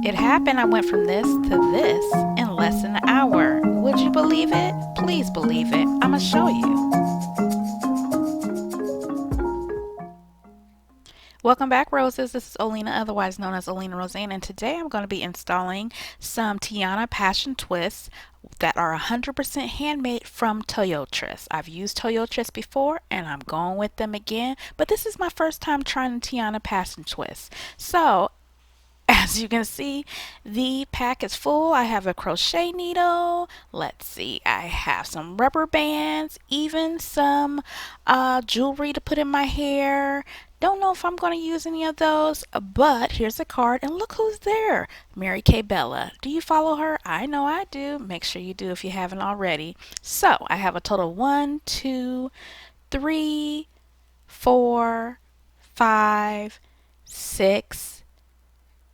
It happened. I went from this to this in less than an hour. Would you believe it? Please believe it. I'm gonna show you. Welcome back, roses. This is Olena, otherwise known as OlenaRosanne, and today I'm going to be installing some TIANA Passion Twists that are 100% handmade from Toyotress. I've used Toyotress before and I'm going with them again, but this is my first time trying TIANA Passion Twists. So as you can see, the pack is full. I have a crochet needle. Let's see, I have some rubber bands, even some jewelry to put in my hair. Don't know if I'm going to use any of those, but here's a card, and look who's there. Mary Kay Bella. Do you follow her? I know I do. Make sure you do if you haven't already. So I have a total of 1, 2, 3, 4, 5, 6,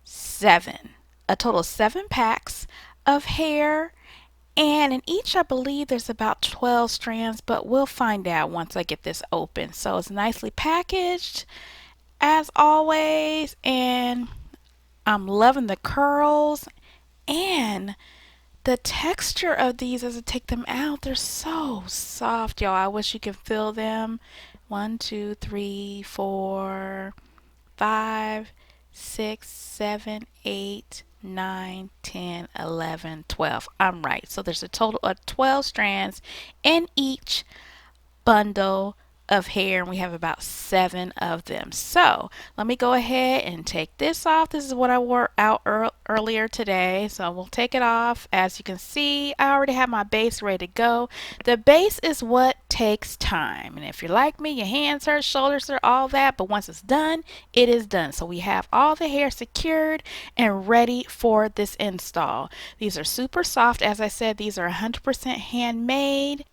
7. A total of 7 packs of hair, and in each I believe there's about 12 strands, but we'll find out once I get this open. So it's nicely packaged as always, and I'm loving the curls and the texture of these as I take them out. They're so soft, y'all. I wish you could feel them. 1, 2, 3, 4, 5, 6, 7, 8, 9, 10, 11, 12. I'm right. So there's a total of 12 strands in each bundle of hair, and we have about 7 of them. So let me go ahead and take this off. This is what I wore out earlier today, so we'll take it off. As you can see, I already have my base ready to go. The base is what takes time, and if you're like me, your hands hurt, shoulders hurt, all that, but once it's done, it is done. So we have all the hair secured and ready for this install. These are super soft. As I said, these are 100% handmade.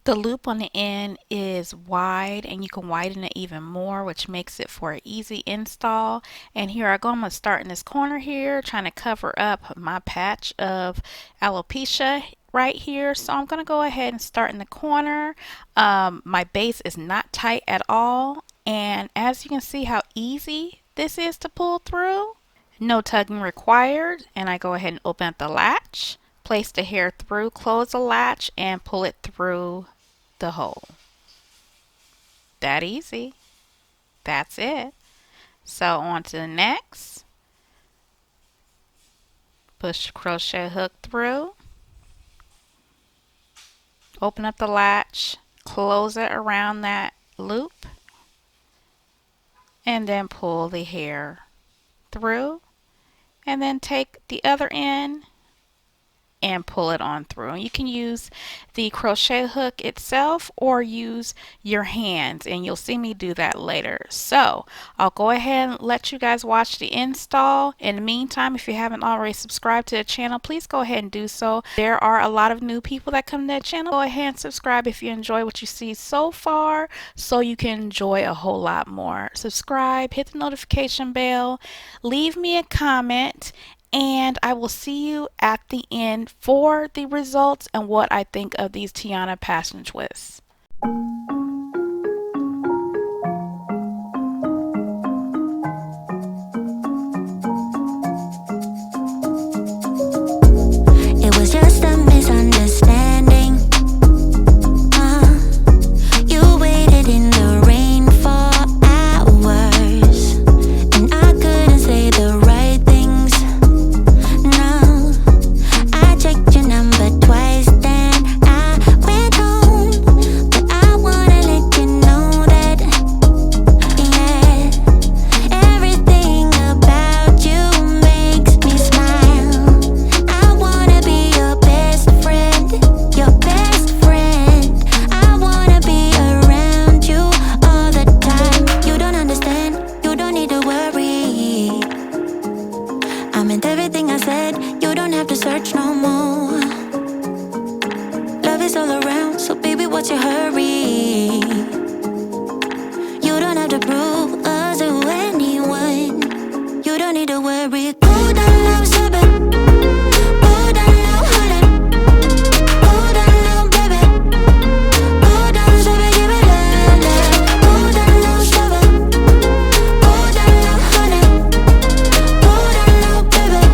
The loop on the end is wide, and you can widen it even more, which makes it for an easy install. And here I go. I'm going to start in this corner here, trying to cover up my patch of alopecia right here. So I'm going to go ahead and start in the corner. My base is not tight at all, and as you can see how easy this is to pull through. No tugging required, and I go ahead and open up the latch, place the hair through, close the latch, and pull it through the hole. That easy. That's it. So on to the next. Push the crochet hook through. Open up the latch, close it around that loop, and then pull the hair through, and then take the other end and pull it on through. And you can use the crochet hook itself or use your hands, and you'll see me do that later. So I'll go ahead and let you guys watch the install. In the meantime, if you haven't already subscribed to the channel, please go ahead and do so. There are a lot of new people that come to the channel. Go ahead and subscribe if you enjoy what you see so far, so you can enjoy a whole lot more. Subscribe, hit the notification bell, leave me a comment, and I will see you at the end for the results and what I think of these TIANA Passion Twists. It was just a misunderstanding. You waited in the rain for hours, and I couldn't say the right things. I checked your number twice, then I went home. But I wanna let you know that, yeah, everything about you makes me smile. I wanna be your best friend, your best friend. I wanna be around you all the time. You don't understand, you don't need to worry. I meant everything I said, you don't have to search no more. Love is all around, so baby, what's your hurry? You don't have to prove us to anyone. You don't need to worry. Go down low, baby. Go down low, honey. Go down low, baby. Go down, baby, give it love. Go down low, baby. Go down low, honey. Go down low, baby.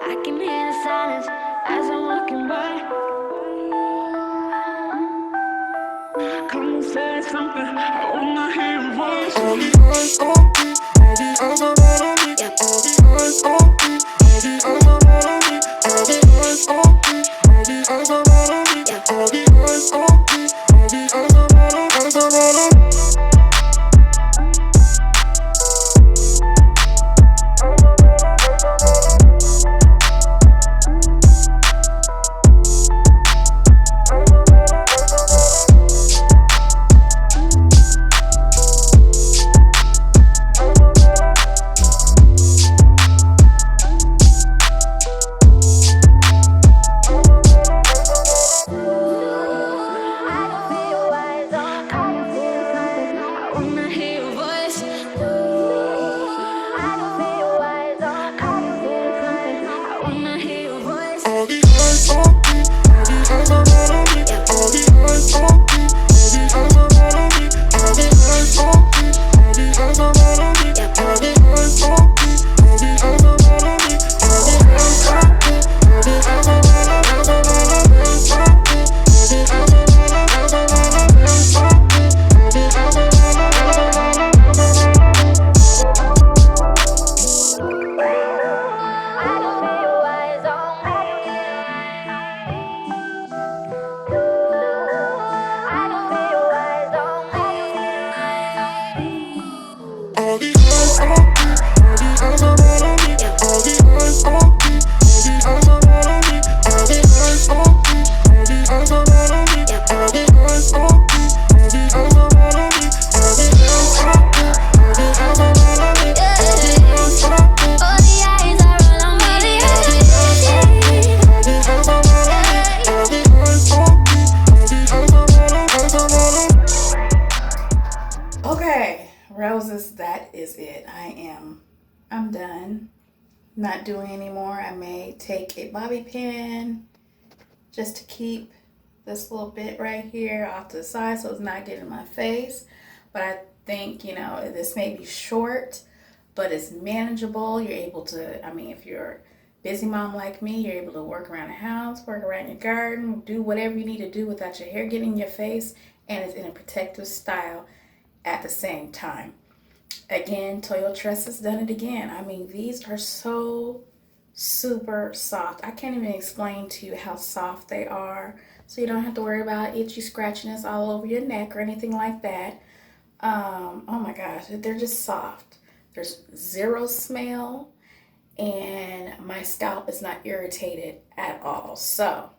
I can hear the silence as I'm walking by. Come and say something, I wanna hear your voice. All the eyes on me, all the eyes are on me. All the eyes on me, all the eyes are on me. All the eyes on me, all the eyes are on me. All the eyes on me, all the eyes are on me. Okay, roses, that is it. I'm done. Not doing anymore. I may take a bobby pin just to keep this little bit right here off to the side so it's not getting in my face. But I think, you know, this may be short, but it's manageable. You're able to, I mean, if you're a busy mom like me, you're able to work around the house, work around your garden, do whatever you need to do without your hair getting in your face, and it's in a protective style at the same time. Again, Toyotress has done it again. I mean, these are so super soft. I can't even explain to you how soft they are. So you don't have to worry about itchy scratchiness all over your neck or anything like that. Oh my gosh, they're just soft. There's zero smell and my scalp is not irritated at all. So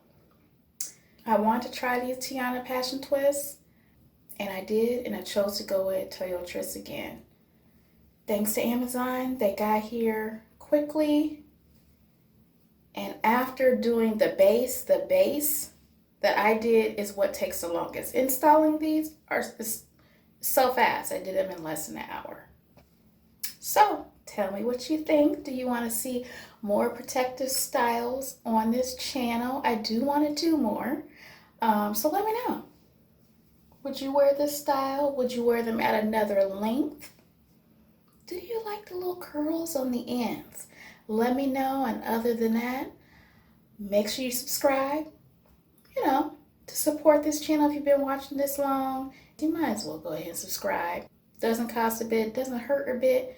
I want to try these TIANA Passion Twists. And I did, and I chose to go with Toyotress again. Thanks to Amazon, they got here quickly. And after doing the base that I did is what takes the longest. Installing these are so fast. I did them in less than an hour. So tell me what you think. Do you want to see more protective styles on this channel? I do want to do more. So let me know. Would you wear this style? Would you wear them at another length? Do you like the little curls on the ends? Let me know. And other than that, make sure you subscribe, you know, to support this channel. If you've been watching this long, you might as well go ahead and subscribe. Doesn't cost a bit, doesn't hurt a bit,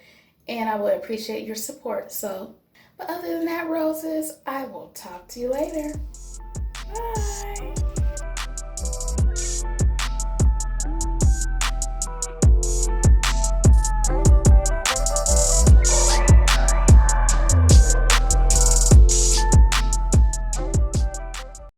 and I would appreciate your support. So, but other than that, roses, I will talk to you later. Bye.